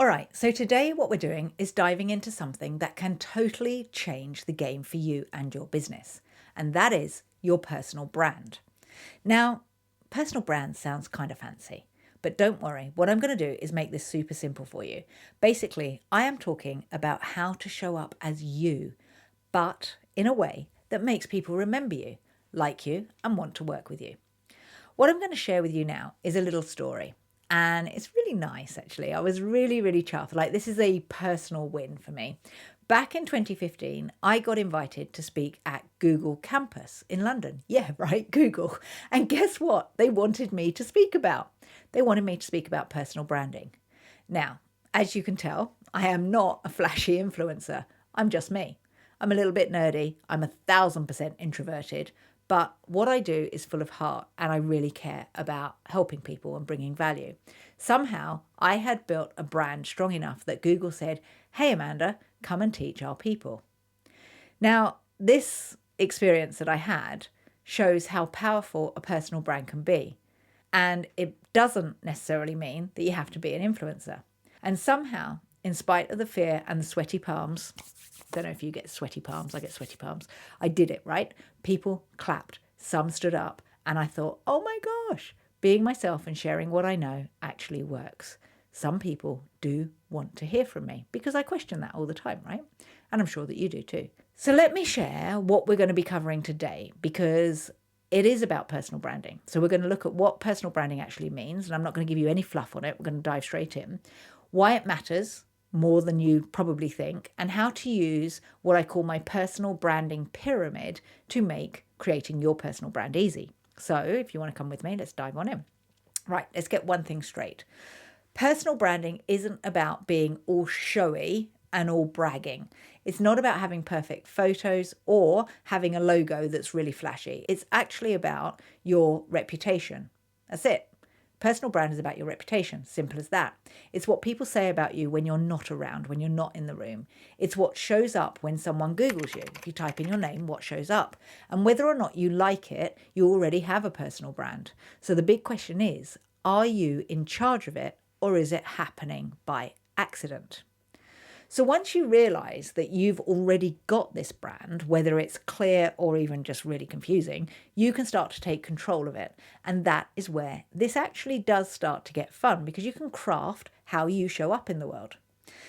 All right, so today what we're doing is diving into something that can totally change the game for you and your business, and that is your personal brand. Now, personal brand sounds kind of fancy, but don't worry, what I'm going to do is make this super simple for you. Basically, I am talking about how to show up as you, but in a way that makes people remember you, like you, and want to work with you. What I'm going to share with you now is a little story. And it's really nice, actually. I was really, really chuffed. Like, this is a personal win for me. Back in 2015, I got invited to speak at Google Campus in London. Yeah, right, Google. And guess what? They wanted me to speak about. They wanted me to speak about personal branding. Now, as you can tell, I am not a flashy influencer. I'm just me. I'm a little bit nerdy. I'm 1,000% introverted. But what I do is full of heart and I really care about helping people and bringing value. Somehow I had built a brand strong enough that Google said, "Hey, Amanda, come and teach our people." Now, this experience that I had shows how powerful a personal brand can be. And it doesn't necessarily mean that you have to be an influencer. And somehow, in spite of the fear and the sweaty palms, don't know if you get sweaty palms, I get sweaty palms. I did it, right? People clapped, some stood up, and I thought, oh my gosh, being myself and sharing what I know actually works. Some people do want to hear from me because I question that all the time, right? And I'm sure that you do too. So let me share what we're going to be covering today because it is about personal branding. So we're going to look at what personal branding actually means, and I'm not going to give you any fluff on it. We're going to dive straight in. Why it matters more than you probably think, and how to use what I call my personal branding pyramid to make creating your personal brand easy. So if you want to come with me, let's dive on in. Right, let's get one thing straight. Personal branding isn't about being all showy and all bragging. It's not about having perfect photos or having a logo that's really flashy. It's actually about your reputation. That's it. Personal brand is about your reputation, simple as that. It's what people say about you when you're not around, when you're not in the room. It's what shows up when someone Googles you. If you type in your name, what shows up? And whether or not you like it, you already have a personal brand. So the big question is, are you in charge of it or is it happening by accident? So once you realize that you've already got this brand, whether it's clear or even just really confusing, you can start to take control of it. And that is where this actually does start to get fun because you can craft how you show up in the world.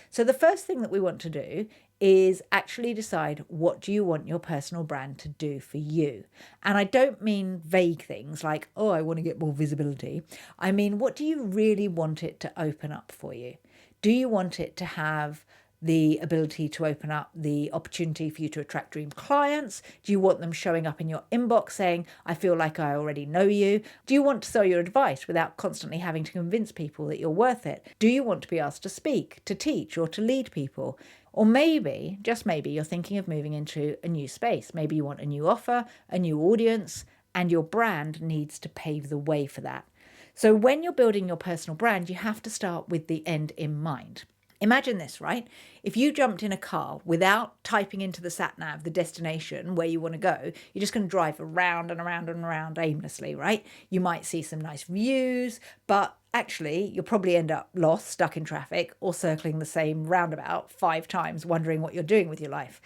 So the first thing that we want to do is actually decide, what do you want your personal brand to do for you? And I don't mean vague things like, oh, I want to get more visibility. I mean, what do you really want it to open up for you? Do you want it to have the ability to open up the opportunity for you to attract dream clients? Do you want them showing up in your inbox saying, I feel like I already know you? Do you want to sell your advice without constantly having to convince people that you're worth it? Do you want to be asked to speak, to teach, or to lead people? Or maybe, just maybe, you're thinking of moving into a new space. Maybe you want a new offer, a new audience, and your brand needs to pave the way for that. So when you're building your personal brand, you have to start with the end in mind. Imagine this, right? If you jumped in a car without typing into the sat nav the destination where you want to go, you're just going to drive around and around and around aimlessly, right? You might see some nice views, but actually you'll probably end up lost, stuck in traffic, or circling the same roundabout 5 times, wondering what you're doing with your life.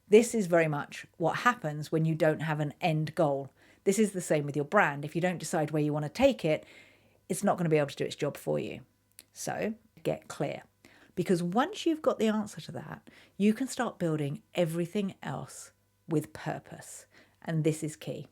This is very much what happens when you don't have an end goal. This is the same with your brand. If you don't decide where you want to take it, it's not going to be able to do its job for you. So get clear. Because once you've got the answer to that, you can start building everything else with purpose. And this is key.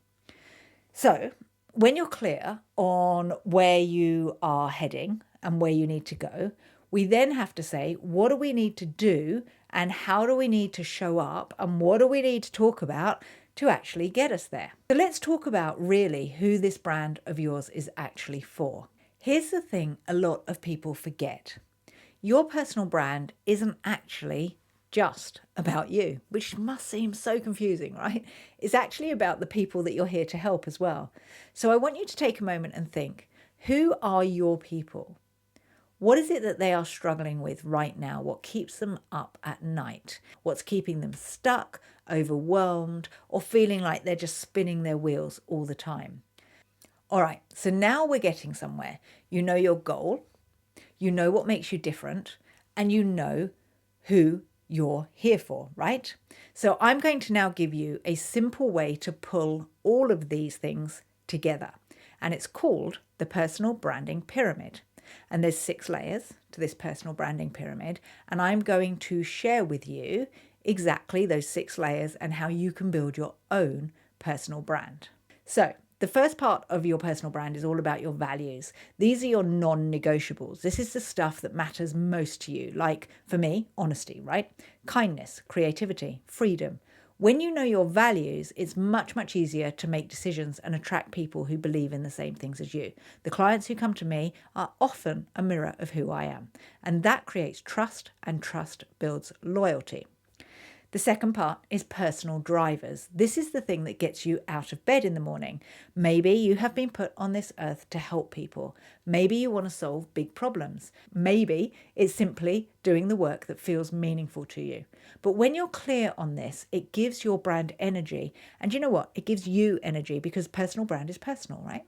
So when you're clear on where you are heading and where you need to go, we then have to say, what do we need to do and how do we need to show up and what do we need to talk about to actually get us there? So let's talk about really who this brand of yours is actually for. Here's the thing a lot of people forget. Your personal brand isn't actually just about you, which must seem so confusing, right? It's actually about the people that you're here to help as well. So I want you to take a moment and think, who are your people? What is it that they are struggling with right now? What keeps them up at night? What's keeping them stuck, overwhelmed, or feeling like they're just spinning their wheels all the time? All right, so now we're getting somewhere. You know your goal. You know what makes you different, and you know who you're here for, right? So I'm going to now give you a simple way to pull all of these things together. And it's called the personal branding pyramid. And there's 6 layers to this personal branding pyramid. And I'm going to share with you exactly those 6 layers and how you can build your own personal brand. So the first part of your personal brand is all about your values. These are your non-negotiables. This is the stuff that matters most to you. Like for me, honesty, right? Kindness, creativity, freedom. When you know your values, it's much, much easier to make decisions and attract people who believe in the same things as you. The clients who come to me are often a mirror of who I am. And that creates trust, and trust builds loyalty. The second part is personal drivers. This is the thing that gets you out of bed in the morning. Maybe you have been put on this earth to help people. Maybe you want to solve big problems. Maybe it's simply doing the work that feels meaningful to you. But when you're clear on this, it gives your brand energy. And you know what? It gives you energy because personal brand is personal, right?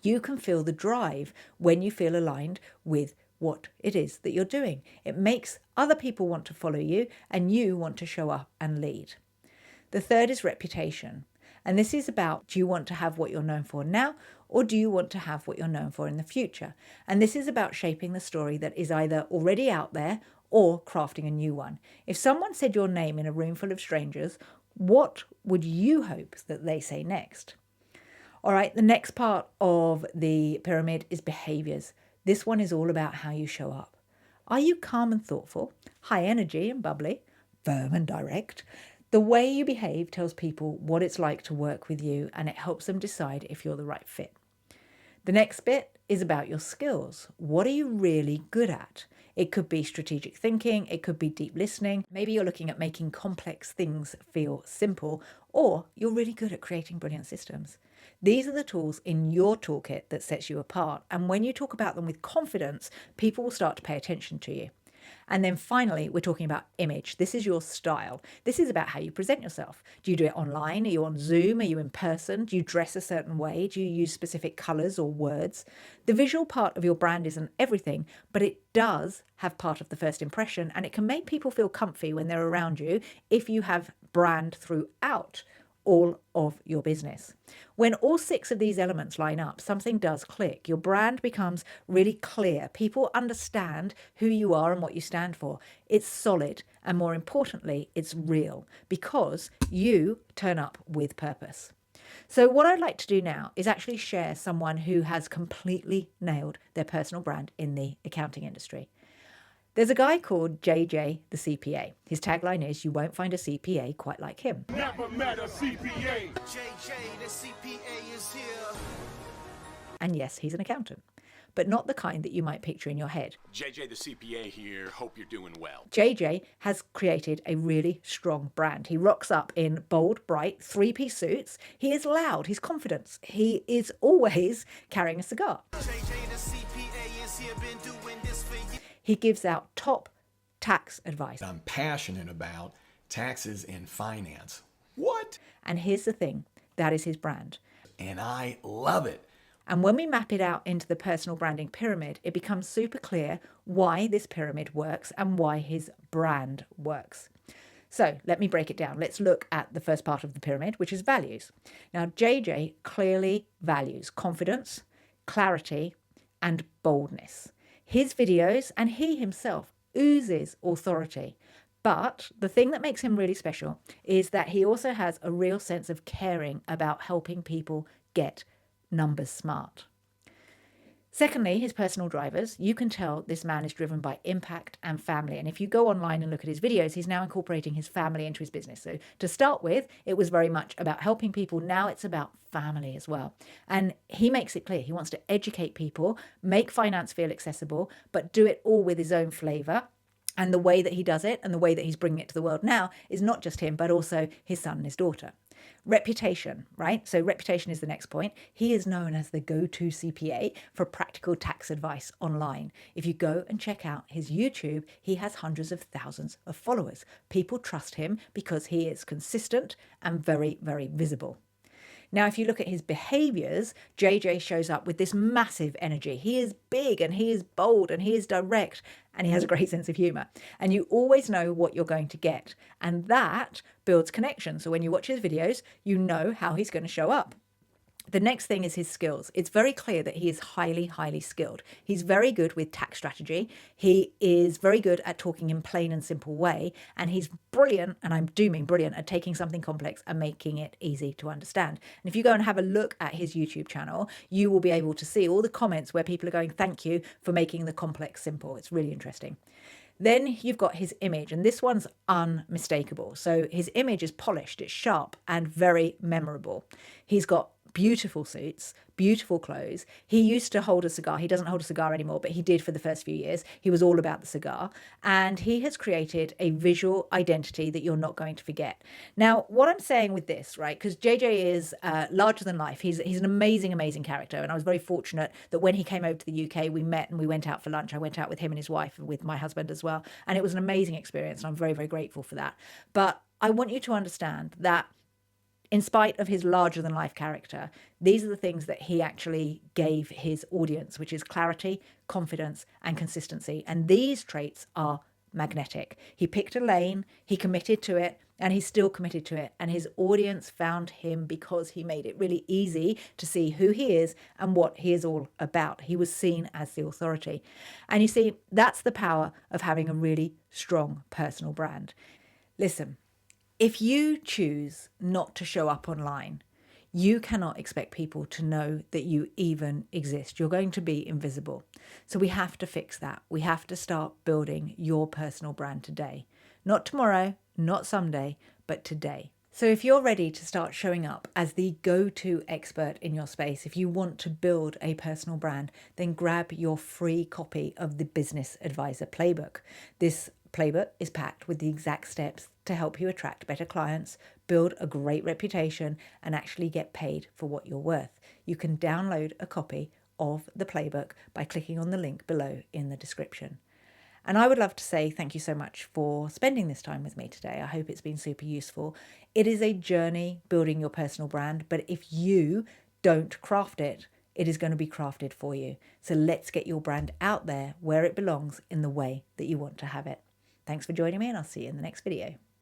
You can feel the drive when you feel aligned with what it is that you're doing. It makes other people want to follow you and you want to show up and lead. The third is reputation. And this is about, do you want to have what you're known for now, or do you want to have what you're known for in the future? And this is about shaping the story that is either already out there or crafting a new one. If someone said your name in a room full of strangers, what would you hope that they say next? All right, the next part of the pyramid is behaviors. This one is all about how you show up. Are you calm and thoughtful, high energy and bubbly, firm and direct? The way you behave tells people what it's like to work with you, and it helps them decide if you're the right fit. The next bit is about your skills. What are you really good at? It could be strategic thinking, it could be deep listening. Maybe you're looking at making complex things feel simple, or you're really good at creating brilliant systems. These are the tools in your toolkit that sets you apart. And when you talk about them with confidence, people will start to pay attention to you. And then finally, we're talking about image. This is your style. This is about how you present yourself. Do you do it online? Are you on Zoom? Are you in person? Do you dress a certain way? Do you use specific colors or words? The visual part of your brand isn't everything, but it does have part of the first impression, and it can make people feel comfy when they're around you if you have brand throughout all of your business. When all 6 of these elements line up, something does click. Your brand becomes really clear. People understand who you are and what you stand for. It's solid, and more importantly, it's real because you turn up with purpose. So what I'd like to do now is actually share someone who has completely nailed their personal brand in the accounting industry. There's a guy called JJ the CPA. His tagline is, you won't find a CPA quite like him. Never met a CPA. JJ, the CPA is here. And yes, he's an accountant, but not the kind that you might picture in your head. JJ the CPA here. Hope you're doing well. JJ has created a really strong brand. He rocks up in bold, bright, 3-piece suits. He is loud. He's confident. He is always carrying a cigar. JJ, the CPA is here. Been doing this for years. He gives out top tax advice. I'm passionate about taxes and finance. What? And here's the thing, that is his brand. And I love it. And when we map it out into the personal branding pyramid, it becomes super clear why this pyramid works and why his brand works. So let me break it down. Let's look at the first part of the pyramid, which is values. Now, JJ clearly values confidence, clarity, and boldness. His videos and he himself oozes authority. But the thing that makes him really special is that he also has a real sense of caring about helping people get numbers smart. Secondly, his personal drivers. You can tell this man is driven by impact and family. And if you go online and look at his videos, he's now incorporating his family into his business. So to start with, it was very much about helping people. Now it's about family as well. And he makes it clear he wants to educate people, make finance feel accessible, but do it all with his own flavor. And the way that he does it and the way that he's bringing it to the world now is not just him, but also his son and his daughter. Reputation, right? So reputation is the next point. He is known as the go-to CPA for practical tax advice online. If you go and check out his YouTube, he has hundreds of thousands of followers. People trust him because he is consistent and very, very visible. Now, if you look at his behaviors, JJ shows up with this massive energy. He is big and he is bold and he is direct and he has a great sense of humor. And you always know what you're going to get. And that builds connection. So when you watch his videos, you know how he's going to show up. The next thing is his skills. It's very clear that he is highly, highly skilled. He's very good with tax strategy. He is very good at talking in plain and simple way. And he's brilliant, and I do mean brilliant, at taking something complex and making it easy to understand. And if you go and have a look at his YouTube channel, you will be able to see all the comments where people are going, thank you for making the complex simple. It's really interesting. Then you've got his image, and this one's unmistakable. So his image is polished, it's sharp, and very memorable. He's got beautiful suits, beautiful clothes. He used to hold a cigar. He doesn't hold a cigar anymore, but he did for the first few years. He was all about the cigar. And he has created a visual identity that you're not going to forget. Now, what I'm saying with this, right, because JJ is larger than life. He's an amazing, amazing character. And I was very fortunate that when he came over to the UK, we met and we went out for lunch. I went out with him and his wife and with my husband as well. And it was an amazing experience. And I'm very, very grateful for that. But I want you to understand that in spite of his larger than life character, these are the things that he actually gave his audience, which is clarity, confidence, and consistency. And these traits are magnetic. He picked a lane, he committed to it, and he's still committed to it. And his audience found him because he made it really easy to see who he is and what he is all about. He was seen as the authority. And you see, that's the power of having a really strong personal brand. Listen, if you choose not to show up online, you cannot expect people to know that you even exist. You're going to be invisible. So we have to fix that. We have to start building your personal brand today. Not tomorrow, not someday, but today. So if you're ready to start showing up as the go-to expert in your space, if you want to build a personal brand, then grab your free copy of the Business Advisor Playbook. This playbook is packed with the exact steps to help you attract better clients, build a great reputation, and actually get paid for what you're worth. You can download a copy of the playbook by clicking on the link below in the description. And I would love to say thank you so much for spending this time with me today. I hope it's been super useful. It is a journey building your personal brand, but if you don't craft it, it is going to be crafted for you. So let's get your brand out there where it belongs in the way that you want to have it. Thanks for joining me, and I'll see you in the next video.